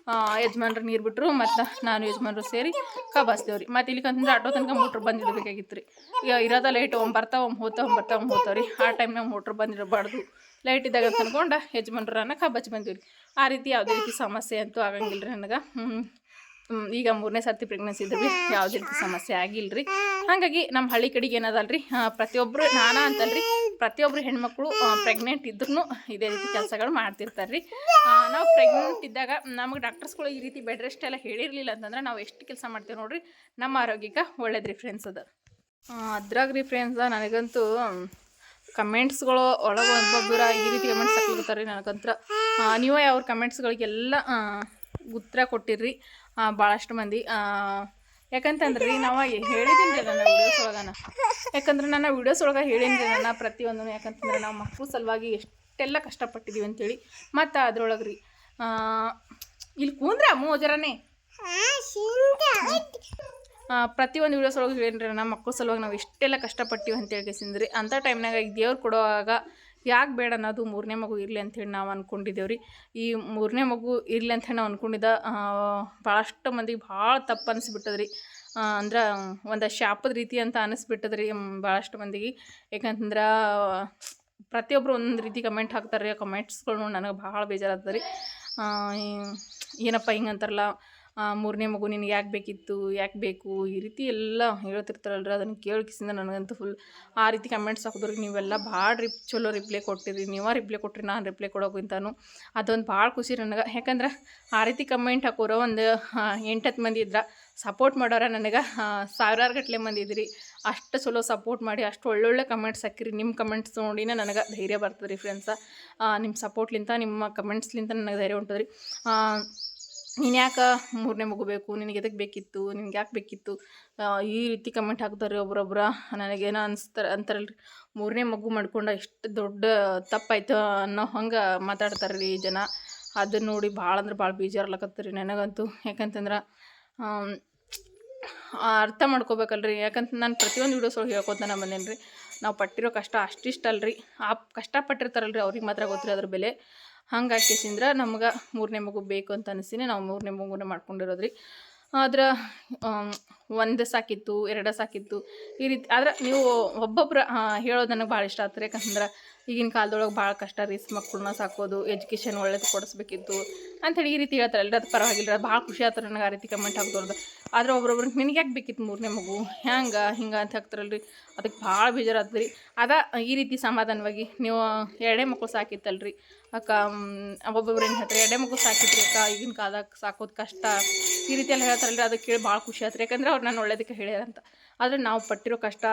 [SPEAKER 1] ಯಜಮಾನ್ರು ನೀರು ಬಿಟ್ಟರು ಮತ್ತು ನಾನು ಯಜಮಾನ್ರು ಸೇರಿ ಕಬ್ಬು ಹಚ್ತೇವೆ ರೀ. ಮತ್ತು ಇಲ್ಲಿಕಂತಂದ್ರೆ ಆಟೋ ತನಕ ಮೋಟ್ರ್ ಬಂದಿಡಬೇಕಾಗಿತ್ತು ರೀ. ಈಗ ಇರೋದ ಲೈಟ್ ಬರ್ತಾವೆ ಹೋಗ್ತಾವೆ ರೀ. ಆ ಟೈಮ್ನಾಗ ಮೋಟ್ರ್ ಬಂದಿರಬಾರ್ದು, ಲೈಟ್ ಇದ್ದಾಗ ಅಂತ ಅಂದ್ಕೊಂಡು ಯಜಮಾನ್ರು ನಾನು ಕಬ್ಬು ಹಚ್ಚಿ ಬಂದೀವಿ ರೀ. ಆ ರೀತಿ ಯಾವುದೇ ರೀತಿ ಸಮಸ್ಯೆ ಅಂತೂ ಆಗಂಗಿಲ್ಲ ರೀ ನನಗೆ. ಈಗ 3ನೇ ಸರ್ತಿ ಪ್ರೆಗ್ನೆನ್ಸಿ ಇದ್ರಿ, ಯಾವುದೇ ರೀತಿ ಸಮಸ್ಯೆ ಆಗಿಲ್ಲ ರೀ. ಹಾಗಾಗಿ ನಮ್ಮ ಹಳ್ಳಿ ಕಡೆಗೆ ಏನದಲ್ಲ ರೀ, ಪ್ರತಿಯೊಬ್ಬರು ನಾನಾ ಅಂತಲ್ರಿ, ಪ್ರತಿಯೊಬ್ಬರು ಹೆಣ್ಮಕ್ಳು ಪ್ರೆಗ್ನೆಂಟ್ ಇದ್ರೂ ಇದೇ ರೀತಿ ಕೆಲಸಗಳು ಮಾಡ್ತಿರ್ತಾರೆ ರೀ. ನಾವು ಪ್ರೆಗ್ನೆಂಟ್ ಇದ್ದಾಗ ನಮಗೆ ಡಾಕ್ಟರ್ಸ್ಗಳು ಈ ರೀತಿ ಬೆಡ್ ರೆಸ್ಟ್ ಎಲ್ಲ ಹೇಳಿರಲಿಲ್ಲ ಅಂತಂದ್ರೆ ನಾವು ಎಷ್ಟು ಕೆಲಸ ಮಾಡ್ತೀವಿ ನೋಡಿರಿ, ನಮ್ಮ ಆರೋಗ್ಯಕ್ಕೆ ಒಳ್ಳೇದು ರೀ ಫ್ರೆಂಡ್ಸ್. ಅದು ಅದ್ರಾಗ ರೀ ಫ್ರೆಂಡ್ಸ್, ನನಗಂತೂ ಕಮೆಂಟ್ಸ್ಗಳು ಒಳಗೆ ಒಬ್ಬೊಬ್ಬರ ಈ ರೀತಿ ಕಮೆಂಟ್ಸ್ ಹಾಕ್ಲಿರ್ತಾರೆ ರೀ. ನನಗಂತ್ರ ನೀವು ಯಾವ ಕಮೆಂಟ್ಸ್ಗಳಿಗೆಲ್ಲ ಉತ್ತರ ಕೊಟ್ಟಿರ್ರಿ ಭಾಳಷ್ಟು ಮಂದಿ. ಯಾಕಂತಂದ್ರೆ ರೀ ನಾವು ಹೇಳಿದ್ದೀನಿ ರೀ ನನ್ನ ವೀಡಿಯೋಸ್ ಒಳಗನ. ಯಾಕಂದ್ರೆ ನನ್ನ ವೀಡಿಯೋಸ್ ಒಳಗೆ ಹೇಳಿದ್ದೀನಿ ರೀ ನನ್ನ ಪ್ರತಿಯೊಂದೂ. ಯಾಕಂತಂದ್ರೆ ನಾವು ಮಕ್ಕಳು ಸಲುವಾಗಿ ಎಷ್ಟೆಲ್ಲ ಕಷ್ಟಪಟ್ಟಿದ್ದೀವಿ ಅಂತೇಳಿ. ಮತ್ತು ಅದ್ರೊಳಗೆ ರೀ ಇಲ್ಲಿ ಕೂಂದ್ರೆ ಮೋಜರನೇ ಪ್ರತಿಯೊಂದು ವೀಡಿಯೋಸ್ ಒಳಗೆ ಹೇಳಿರಿ ನಮ್ಮ ಮಕ್ಕಳ ಸಲುವಾಗಿ ನಾವು ಎಷ್ಟೆಲ್ಲ ಕಷ್ಟಪಟ್ಟಿವಿ ಅಂತೇಳಿ ಕೇಸಿಂದ್ರಿ. ಅಂಥ ಟೈಮ್ನಾಗ ಈಗ ದೇವ್ರು ಕೊಡುವಾಗ ಯಾಕೆ ಬೇಡ ಅನ್ನೋದು 3ನೇ ಮಗು ಇರಲಿ ಅಂಥೇಳಿ ನಾವು ಅಂದ್ಕೊಂಡಿದ್ದೇವೆ ರೀ. ಈ 3ನೇ ಮಗು ಇರಲಿ ಅಂಥೇಳಿ ನಾವು ಅಂದ್ಕೊಂಡಿದ್ದ ಭಾಳಷ್ಟು ಮಂದಿಗೆ ಭಾಳ ತಪ್ಪು ಅನಿಸ್ಬಿಟ್ಟದ್ರಿ. ಅಂದ್ರೆ ಒಂದು ಶಾಪದ ರೀತಿ ಅಂತ ಅನಿಸ್ಬಿಟ್ಟದ್ರಿ ಭಾಳಷ್ಟು ಮಂದಿಗೆ. ಯಾಕಂತಂದ್ರೆ ಪ್ರತಿಯೊಬ್ಬರು ಒಂದೊಂದು ರೀತಿ ಕಮೆಂಟ್ ಹಾಕ್ತಾರೆ ರೀ. ಕಮೆಂಟ್ಸ್ಗಳು ನನಗೆ ಭಾಳ ಬೇಜಾರಾಗ್ತದೆ ರೀ. ಏನಪ್ಪ ಹಿಂಗೆ ಅಂತಾರಲ್ಲ, 3ನೇ ಮಗು ನಿನಗೆ ಯಾಕೆ ಬೇಕಿತ್ತು, ಯಾಕೆ ಬೇಕು, ಈ ರೀತಿ ಎಲ್ಲ ಹೇಳ್ತಿರ್ತಾರಲ್ರಿ. ಅದನ್ನು ಕೇಳಿಕಿಸಿಂದ ನನಗಂತೂ ಫುಲ್ ಆ ರೀತಿ ಕಮೆಂಟ್ಸ್ ಹಾಕಿದ್ರಿ. ನೀವೆಲ್ಲ ಭಾಳ ಚಲೋ ರಿಪ್ಲೈ ಕೊಟ್ಟಿರಿ, ನೀವೇ ರಿಪ್ಲೈ ಕೊಟ್ಟಿರಿ, ನಾನು ರಿಪ್ಲೈ ಕೊಡೋಕ್ಕಿಂತನೂ ಅದೊಂದು ಭಾಳ ಖುಷಿ ನನಗೆ. ಯಾಕಂದ್ರೆ ಆ ರೀತಿ ಕಮೆಂಟ್ ಹಾಕೋರು ಒಂದು 8-10 ಮಂದಿ ಇದ್ರೆ, ಸಪೋರ್ಟ್ ಮಾಡೋರ ನನಗೆ ಸಾವಿರಾರು ಗಟ್ಟಲೆ ಮಂದಿ ಇದ್ರಿ. ಅಷ್ಟು ಚಲೋ ಸಪೋರ್ಟ್ ಮಾಡಿ ಅಷ್ಟು ಒಳ್ಳೊಳ್ಳೆ ಕಮೆಂಟ್ಸ್ ಹಾಕಿರಿ. ನಿಮ್ಮ ಕಮೆಂಟ್ಸ್ ನೋಡಿನೇ ನನಗೆ ಧೈರ್ಯ ಬರ್ತದೆ ರೀ ಫ್ರೆಂಡ್ಸ. ನಿಮ್ಮ ಸಪೋರ್ಟ್ಲಿಂತ, ನಿಮ್ಮ ಕಮೆಂಟ್ಸ್ಲಿಂತ ನನಗೆ ಧೈರ್ಯ ಉಂಟು ರೀ. ನೀನು ಯಾಕೆ 3ನೇ ಮಗು ಬೇಕು, ನಿನಗೆ ಎದಕ್ಕೆ ಬೇಕಿತ್ತು, ನಿನ್ಗೆ ಯಾಕೆ ಬೇಕಿತ್ತು, ಈ ರೀತಿ ಕಮೆಂಟ್ ಹಾಕ್ತಾರೆ ಒಬ್ರೊಬ್ರ. ನನಗೇನೋ ಅಂತಾರಲ್ರಿ, 3ನೇ ಮಗು ಮಾಡ್ಕೊಂಡು ಎಷ್ಟು ದೊಡ್ಡ ತಪ್ಪಾಯ್ತು ಅನ್ನೋ ಹಂಗೆ ಮಾತಾಡ್ತಾರೆ ರೀ ಜನ. ಅದನ್ನು ನೋಡಿ ಭಾಳ ಅಂದ್ರೆ ಭಾಳ ಬೇಜಾರ್ಲಕತ್ತೀರಿ ನನಗಂತೂ. ಯಾಕಂತಂದ್ರೆ ಅರ್ಥ ಮಾಡ್ಕೋಬೇಕಲ್ರಿ. ಯಾಕಂತ ನಾನು ಪ್ರತಿಯೊಂದು ವೀಡಿಯೋಸ್ ಒಳಗೆ ಹೇಳ್ಕೊತಾನೆ ಬಂದೇನೆ ರೀ. ನಾವು ಪಟ್ಟಿರೋ ಕಷ್ಟ ಅಷ್ಟಿಷ್ಟಲ್ರಿ, ಆ ಕಷ್ಟಪಟ್ಟಿರ್ತಾರಲ್ರಿ ಅವ್ರಿಗೆ ಮಾತ್ರ ಗೊತ್ತಿರೋ ಅದ್ರ ಬೆಲೆ. ಹಂಗಾಗಿ ಕೇಸಿಂದ್ರೆ ನಮ್ಗೆ 3ನೇ ಮಗು ಬೇಕು ಅಂತ ಅನಿಸ್ತೀನಿ ನಾವು 3ನೇ ಮಗುನ ಮಾಡ್ಕೊಂಡಿರೋದು ರೀ. ಆದ್ರೆ 1 ಸಾಕಿತ್ತು, 2 ಸಾಕಿತ್ತು ಈ ರೀತಿ. ಆದ್ರೆ ನೀವು ಒಬ್ಬೊಬ್ರು ಹೇಳೋದು ನನಗೆ ಭಾಳ ಇಷ್ಟ ಆಗ್ತದೆ. ಯಾಕಂದ್ರೆ ಈಗಿನ ಕಾಲದೊಳಗೆ ಭಾಳ ಕಷ್ಟ ರೀ ಮಕ್ಕಳನ್ನ ಸಾಕೋದು, ಎಜುಕೇಷನ್ ಒಳ್ಳೇದು ಕೊಡಿಸ್ಬೇಕಿತ್ತು ಅಂಥೇಳಿ ಈ ರೀತಿ ಹೇಳ್ತಾರಲ್ರಿ. ಅದು ಪರವಾಗಿಲ್ಲ, ಅದು ಭಾಳ ಖುಷಿ ಆಗ್ತಾರೆ ನನಗೆ ಆ ರೀತಿ ಕಮೆಂಟ್ ಹಾಕ್ದವ್ರದ್ದು. ಆದರೆ ಒಬ್ರೊಬ್ರು ನಿನಗೆ ಯಾಕೆ ಬೇಕಿತ್ತು 3ನೇ ಮಗು, ಹಿಂಗೆ ಅಂತ ಹಾಕ್ತಾರಲ್ರಿ. ಅದಕ್ಕೆ ಭಾಳ ಬೇಜಾರಾಗ್ತದೆ ರೀ. ಈ ರೀತಿ ಸಮಾಧಾನವಾಗಿ ನೀವು 2 ಮಕ್ಕಳು ಸಾಕಿತ್ತಲ್ರಿ ಅಕ್ಕ, ಒಬ್ಬೊಬ್ರು ಏನು ಹೇಳ್ತಾರೆ 2 ಮಗು ಸಾಕಿದ್ರಿ ಅಕ್ಕ, ಈಗಿನ ಕಾಲದಾಗ ಸಾಕೋದು ಕಷ್ಟ ಈ ರೀತಿ ಎಲ್ಲ ಹೇಳ್ತಾರಲ್ರಿ. ಅದಕ್ಕೆ ಕೇಳಿ ಭಾಳ ಖುಷಿ ಆಯ್ತು. ಯಾಕಂದ್ರೆ ಅವ್ರು ನಾನು ಒಳ್ಳೇದಕ್ಕೆ ಹೇಳ್ಯಾರಂತ. ಆದರೆ ನಾವು ಪಟ್ಟಿರೋ ಕಷ್ಟ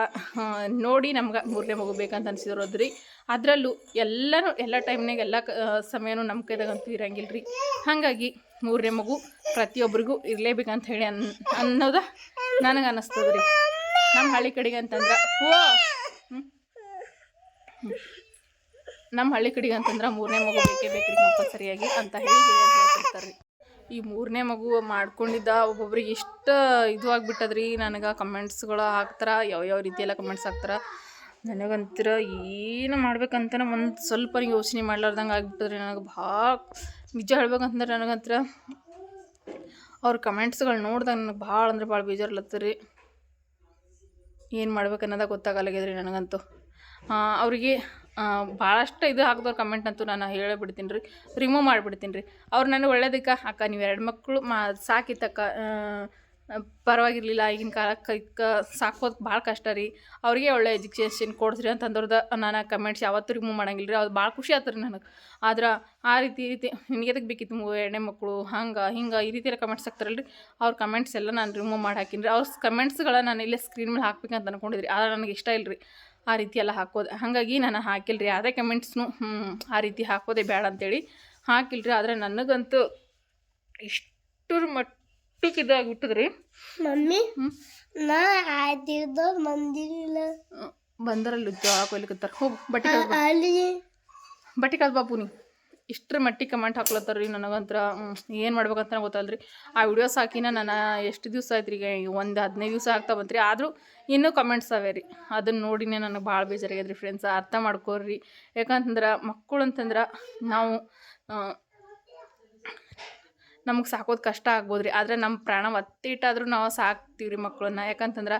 [SPEAKER 1] ನೋಡಿ ನಮ್ಗೆ 3ನೇ ಮಗು ಬೇಕಂತ ಅನಿಸಿರೋದು ರೀ. ಅದರಲ್ಲೂ ಎಲ್ಲ ಟೈಮ್ನಾಗ ಎಲ್ಲ ಸಮಯನೂ ನಮ್ಮ ಕೈದಾಗಂತೂ ಇರಂಗಿಲ್ಲ ರೀ. ಹಾಗಾಗಿ 3ನೇ ಮಗು ಪ್ರತಿಯೊಬ್ಬರಿಗೂ ಇರಲೇಬೇಕಂತ ಹೇಳಿ ಅನ್ನೋದು ನನಗೆ ಅನ್ನಿಸ್ತದೆ ರೀ. ನಮ್ಮ ಹಳ್ಳಿ ಕಡೆಗೆ ಅಂತಂದ್ರೆ ನಮ್ಮ ಹಳ್ಳಿ ಕಡೆಗೆ ಅಂತಂದ್ರೆ 3ನೇ ಮಗು ಬೇಕೇ ಬೇಕ್ರಿ ಕಂಪಲ್ಸರಿಯಾಗಿ ಅಂತ ಹೇಳಿ ಹೇಳ್ತಿರ್ತಾರೆ ರೀ. ಈ 3ನೇ ಮಗು ಮಾಡ್ಕೊಂಡಿದ್ದ ಒಬ್ಬೊಬ್ರಿಗೆ ಇಷ್ಟು ಇದು ಆಗಿಬಿಟ್ಟದ್ರಿ. ನನಗೆ ಕಮೆಂಟ್ಸ್ಗಳು ಹಾಕ್ತಾರೆ, ಯಾವ ರೀತಿಯೆಲ್ಲ ಕಮೆಂಟ್ಸ್ ಹಾಕ್ತಾರೆ. ನನಗಂತರ ಏನು ಮಾಡ್ಬೇಕಂತನೇ ಒಂದು ಸ್ವಲ್ಪ ಯೋಚನೆ ಮಾಡ್ಲಾರ್ದಂಗೆ ಆಗಿಬಿಟ್ಟದ್ರಿ. ನನಗೆ ಭಾಳ ನಿಜ ಹೇಳ್ಬೇಕಂತಂದ್ರೆ ನನಗಂತರ ಅವ್ರ ಕಮೆಂಟ್ಸ್ಗಳು ನೋಡ್ದಾಗ ನನಗೆ ಭಾಳ ಅಂದ್ರೆ ಭಾಳ ಬೇಜಾರ್ಲತ್ತರಿ. ಏನು ಮಾಡ್ಬೇಕನ್ನೋದಾಗ ಗೊತ್ತಾಗಲ್ಲಾಗ್ಯದ್ರಿ ನನಗಂತೂ. ಅವರಿಗೆ ಭಾಳಷ್ಟು ಇದು ಹಾಕಿದವ್ರು ಕಮೆಂಟ್ ಅಂತೂ ನಾನು ಹೇಳಿಬಿಡ್ತೀನಿ ರೀ, ರಿಮೂವ್ ಮಾಡಿಬಿಡ್ತೀನಿ ರೀ. ಅವ್ರು ನನಗೆ ಒಳ್ಳೇದಕ್ಕೆ ಅಕ್ಕ ನೀವು 2 ಮಕ್ಕಳು ಸಾಕಿತ್ತಕ್ಕ, ಪರವಾಗಿರಲಿಲ್ಲ, ಈಗಿನ ಕಾಲಕ್ಕೆ ಸಾಕೋದು ಭಾಳ ಕಷ್ಟ ರೀ, ಅವ್ರಿಗೆ ಒಳ್ಳೆ ಎಜುಕೇಷನ್ ಕೊಡಿಸ್ರಿ ಅಂತ ಅಂದವ್ರದ್ದು ನಾನು ಕಮೆಂಟ್ಸ್ ಯಾವತ್ತೂ ರಿಮೂವ್ ಮಾಡಂಗಿಲ್ಲ ರೀ. ಅದು ಭಾಳ ಖುಷಿ ಆಯ್ತು ರೀ ನನಗೆ. ಆದ್ರೆ ಆ ರೀತಿ ನಿನಗೆ ಎದಕ್ಕೆ ಬೇಕಿತ್ತು ಎರಡನೇ ಮಕ್ಕಳು ಹಂಗೆ ಹಿಂಗೆ ಈ ರೀತಿ ಎಲ್ಲ ಕಮೆಂಟ್ಸ್ ಹಾಕ್ತಾರಲ್ಲ ರೀ, ಅವ್ರ ಕಮೆಂಟ್ಸ್ ಎಲ್ಲ ನಾನು ರಿಮೂವ್ ಮಾಡಿ ಹಾಕೀನಿ ರೀ. ಅವ್ರ ಕಮೆಂಟ್ಸ್ಗಳ ನಾನು ಇಲ್ಲೇ ಸ್ಕ್ರೀನ್ ಮೇಲೆ ಹಾಕ್ಬೇಕಂತ ಅಂದ್ಕೊಂಡಿದ್ರಿ, ಆದರೆ ನನಗೆ ಇಷ್ಟ ಇಲ್ಲ ರೀ ಆ ರೀತಿ ಎಲ್ಲ ಹಾಕೋದು. ಹಾಗಾಗಿ ನಾನು ಹಾಕಿಲ್ಲ ರೀ ಯಾವುದೇ ಕಮೆಂಟ್ಸ್ನು ಆ ರೀತಿ ಹಾಕೋದೇ ಬೇಡ ಅಂತೇಳಿ ಹಾಕಿಲ್ಲ ರೀ. ಆದರೆ ನನಗಂತೂ ಇಷ್ಟರ ಮಟ್ಟಿಗೆ ಇದಾಗಿಬಿಟ್ಟದ್ರಿ ಮಮ್ಮಿ. ನಾ ಆಯ್ತಿರ್ದ ಮಂದಿರಿಲ್ಲ ಬಂದರಲ್ಲಿ ಜೋಳ ಕೊಯ್ಲಿಕತ್ತಾರ. ಹೋಗಿ ಬಟ್ಟೆ ಕಾದು ಬಾಪು ನೀ ಇಷ್ಟರ ಮಟ್ಟಿಗೆ ಕಮೆಂಟ್ ಹಾಕ್ಲತ್ತಾರ ರೀ. ನನಗಂತರ ಏನು ಮಾಡ್ಬೇಕಂತ ಗೊತ್ತಲ್ಲ ರೀ. ಆ ವಿಡಿಯೋಸ್ ಹಾಕಿನ ನಾನು ಎಷ್ಟು ದಿವಸ ಆಯ್ತು ರೀ, ಈಗ ಒಂದು 15 ದಿವಸ ಆಗ್ತಾ ಬಂತು ರೀ. ಆದರೂ ಇನ್ನೂ ಕಮೆಂಟ್ಸ್ ಅವೇ ರೀ. ಅದನ್ನು ನೋಡಿನೇ ನನಗೆ ಭಾಳ ಬೇಜಾರಾಗ್ಯದ ರೀ ಫ್ರೆಂಡ್ಸ್. ಅರ್ಥ ಮಾಡ್ಕೋರಿ. ಯಾಕಂತಂದ್ರೆ ಮಕ್ಕಳು ಅಂತಂದ್ರೆ ನಾವು ನಮಗೆ ಸಾಕೋದು ಕಷ್ಟ ಆಗ್ಬೋದು ರೀ, ಆದರೆ ನಮ್ಮ ಪ್ರಾಣ ಒತ್ತಿಟ್ಟಾದರೂ ನಾವು ಸಾಕ್ತೀವಿ ರೀ ಮಕ್ಕಳನ್ನ. ಯಾಕಂತಂದ್ರೆ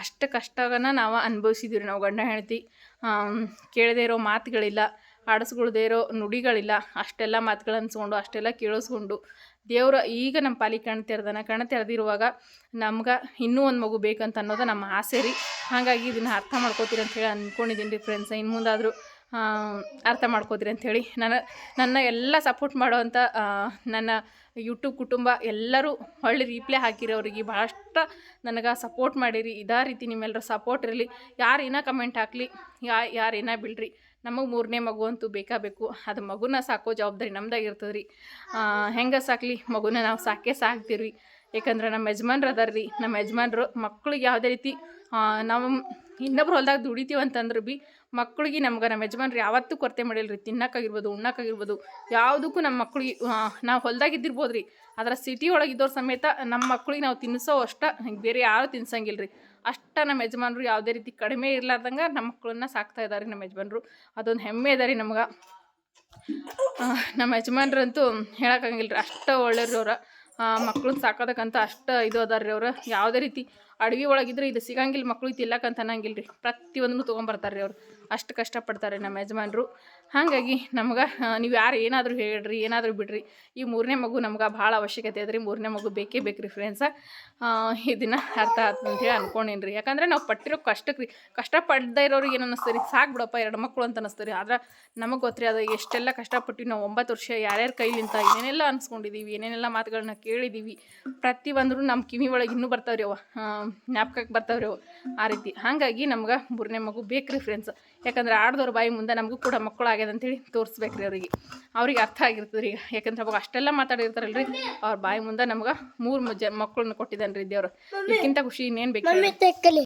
[SPEAKER 1] ಅಷ್ಟು ಕಷ್ಟನ ನಾವು ಅನುಭವಿಸಿದ್ದೀವಿ ರೀ. ನಾವು ಗಂಡ ಹೆಂಡತಿ ಕೇಳದೇ ಇರೋ ಮಾತುಗಳಿಲ್ಲ, ಆಡಿಸ್ಕೊಳ್ದೇ ಇರೋ ನುಡಿಗಳಿಲ್ಲ, ಅಷ್ಟೆಲ್ಲ ಮಾತುಗಳು ಅನ್ಸ್ಕೊಂಡು ಅಷ್ಟೆಲ್ಲ ಕೇಳಿಸ್ಕೊಂಡು ದೇವ್ರ ಈಗ ನಮ್ಮ ಪಾಲಿಗೆ ಕಣ್ಣು ತೆರೆದಿರುವಾಗ ನಮ್ಗೆ ಇನ್ನೂ ಒಂದು ಮಗು ಬೇಕಂತ ಅನ್ನೋದು ನಮ್ಮ ಆಸೆ ರೀ. ಹಾಗಾಗಿ ಇದನ್ನು ಅರ್ಥ ಮಾಡ್ಕೋತೀರಿ ಅಂಥೇಳಿ ಅಂದ್ಕೊಂಡಿದ್ದೀನಿ ರೀ ಫ್ರೆಂಡ್ಸ್. ಇನ್ನು ಮುಂದಾದರೂ ಅರ್ಥ ಮಾಡ್ಕೋತೀರಿ ಅಂಥೇಳಿ ನನ್ನ ಎಲ್ಲ ಸಪೋರ್ಟ್ ಮಾಡೋವಂಥ ನನ್ನ ಯೂಟ್ಯೂಬ್ ಕುಟುಂಬ ಎಲ್ಲರೂ ಹೊಳ್ಳಿ ರೀಪ್ಲೇ ಹಾಕಿರಿ. ಅವ್ರಿಗೆ ಭಾಳಷ್ಟು ನನಗೆ ಸಪೋರ್ಟ್ ಮಾಡಿರಿ. ಇದೇ ರೀತಿ ನಿಮ್ಮೆಲ್ಲರ ಸಪೋರ್ಟ್ ಇರಲಿ. ಯಾರು ಏನೋ ಕಮೆಂಟ್ ಹಾಕಲಿ, ಯಾರು ಏನೋ ಬಿಡ್ರಿ, ನಮಗೆ 3ನೇ ಮಗು ಅಂತೂ ಬೇಕು. ಅದು ಮಗುನ ಸಾಕೋ ಜವಾಬ್ದಾರಿ ನಮ್ದಾಗಿರ್ತದೆ ರೀ. ಹೆಂಗೆ ಸಾಕಲಿ ಮಗುನ ನಾವು ಸಾಕ್ತೀವಿ ರೀ. ಯಾಕಂದ್ರೆ ನಮ್ಮ ಯಜಮಾನ್ರು ಅದಾರ ರೀ. ನಮ್ಮ ಯಜಮಾನ್ರು ಮಕ್ಳಿಗೆ ಯಾವುದೇ ರೀತಿ ನಾವು ಇನ್ನೊಬ್ರು ಹೊಲ್ದಾಗ ದುಡಿತೀವಿ ಅಂತಂದ್ರೆ ಭೀ ಮಕ್ಳಿಗೆ ನಮ್ಮ ಯಜಮಾನ್ರು ಯಾವತ್ತೂ ಕೊರತೆ ಮಾಡಿಲ್ಲ ರೀ. ತಿನ್ನೋಕ್ಕಾಗಿರ್ಬೋದು, ಉಣ್ಣೋಕ್ಕಾಗಿರ್ಬೋದು, ಯಾವುದಕ್ಕೂ ನಮ್ಮ ಮಕ್ಳಿಗೆ ನಾವು ಹೊಲ್ದಾಗ ಇದ್ದಿರ್ಬೋದು ರೀ, ಆದರೆ ಸಿಟಿ ಒಳಗೆ ಇದ್ದವ್ರ ಸಮೇತ ನಮ್ಮ ಮಕ್ಳಿಗೆ ನಾವು ತಿನ್ನಿಸೋ ಅಷ್ಟು ಬೇರೆ ಯಾರೂ ತಿನ್ಸಂಗಿಲ್ಲ ರೀ. ಅಷ್ಟು ನಮ್ಮ ಯಜಮಾನ್ರು ಯಾವುದೇ ರೀತಿ ಕಡಿಮೆ ಇರ್ಲಾರ್ದಂಗೆ ನಮ್ಮ ಮಕ್ಕಳನ್ನ ಸಾಕ್ತಾ ಇದ್ದಾರೆ ನಮ್ಮ ಯಜಮಾನ್ರು. ಅದೊಂದು ಹೆಮ್ಮೆ ಇದೆ ರೀ ನಮ್ಗೆ. ನಮ್ಮ ಯಜಮಾನ್ರಂತೂ ಹೇಳೋಕ್ಕಾಗಿಲ್ಲ ರೀ, ಅಷ್ಟು ಒಳ್ಳೆಯವ್ರು ಅವ್ರು. ಮಕ್ಳನ್ನ ಸಾಕೋದಕ್ಕಂತ ಅಷ್ಟು ಇದು ಅದಾರ ರೀ ಅವ್ರು. ಯಾವುದೇ ರೀತಿ ಅಡುಗೆ ಒಳಗಿದ್ರೆ ಇದು ಸಿಗಂಗಿಲ್ಲ ಮಕ್ಳಿಗೆ ತಿಲ್ಲಕ್ಕಂತ ಅನ್ನಂಗಿಲ್ಲ ರೀ. ಪ್ರತಿಯೊಂದನ್ನು ತೊಗೊಂಬರ್ತಾರೆ ರೀ ಅವ್ರು. ಅಷ್ಟು ಕಷ್ಟಪಡ್ತಾರೆ ನಮ್ಮ ಯಜಮಾನ್ರು. ಹಾಗಾಗಿ ನಮ್ಗೆ ನೀವು ಯಾರು ಏನಾದರೂ ಹೇಳ್ರಿ, ಏನಾದರೂ ಬಿಡ್ರಿ, ಈ 3ನೇ ಮಗು ನಮ್ಗೆ ಭಾಳ ಅವಶ್ಯಕತೆ ಇದೆ ರೀ. 3ನೇ ಮಗು ಬೇಕೇ ರೀ ಫ್ರೆಂಡ್ಸ. ಇದನ್ನು ಅರ್ಥ ಆಯ್ತು ಅಂತೇಳಿ ಅಂದ್ಕೊಂಡೇನಿ ರೀ. ಯಾಕಂದರೆ ನಾವು ಪಟ್ಟಿರೋ ಕಷ್ಟಕ್ಕೆ ರೀ, ಕಷ್ಟಪಡದೇ ಇರೋರಿಗೆ ಏನು ಅನ್ನಿಸ್ತಾರೆ ರೀ, ಸಾಕು ಬಿಡಪ್ಪ 2 ಮಕ್ಕಳು ಅಂತ ಅನ್ನಿಸ್ತಾರೆ. ಆದ್ರೆ ನಮಗೆ ಗೊತ್ತ್ರಿ ಅದು ಎಷ್ಟೆಲ್ಲ ಕಷ್ಟಪಟ್ಟು ನಾವು 9 ವರ್ಷ ಯಾರ್ಯಾರ ಕೈಲಿಂತ ಏನೇನೆಲ್ಲ ಅನ್ಸ್ಕೊಂಡಿದ್ದೀವಿ, ಏನೇನೆಲ್ಲ ಮಾತುಗಳನ್ನ ಕೇಳಿದ್ದೀವಿ. ಪ್ರತಿಯೊಂದರೂ ನಮ್ಮ ಕಿವಿ ಒಳಗೆ ಇನ್ನೂ ಬರ್ತಾವ್ರಿ ಅವ, ಜ್ಞಾಪಕಕ್ಕೆ ಬರ್ತಾವ್ರಿ ಅವು ಆ ರೀತಿ. ಹಾಗಾಗಿ ನಮ್ಗೆ 3ನೇ ಮಗು ಬೇಕ್ರಿ ಫ್ರೆಂಡ್ಸ್. ಯಾಕಂದ್ರೆ ಆಡ್ದವ್ರ ಬಾಯಿ ಮುಂದೆ ನಮಗೂ ಕೂಡ ಮಕ್ಕಳು ಆಗ್ಯದ ಅಂತೇಳಿ ತೋರಿಸ್ಬೇಕ್ರಿ ಅವ್ರಿಗೆ ಅರ್ಥ ಆಗಿರ್ತದೆ ರೀ. ಯಾಕಂದ್ರೆ ಅವಾಗ ಅಷ್ಟೆಲ್ಲ ಮಾತಾಡಿರ್ತಾರಲ್ರಿ, ಅವ್ರ ಬಾಯಿ ಮುಂದೆ ನಮ್ಗೆ 3 ಮಕ್ಕಳನ್ನ ಕೊಟ್ಟಿದ್ದಾನೆ ರೀ ದೇವ್ರು. ಇದಕ್ಕಿಂತ ಖುಷಿ ಇನ್ನೇನು ಬೇಕು.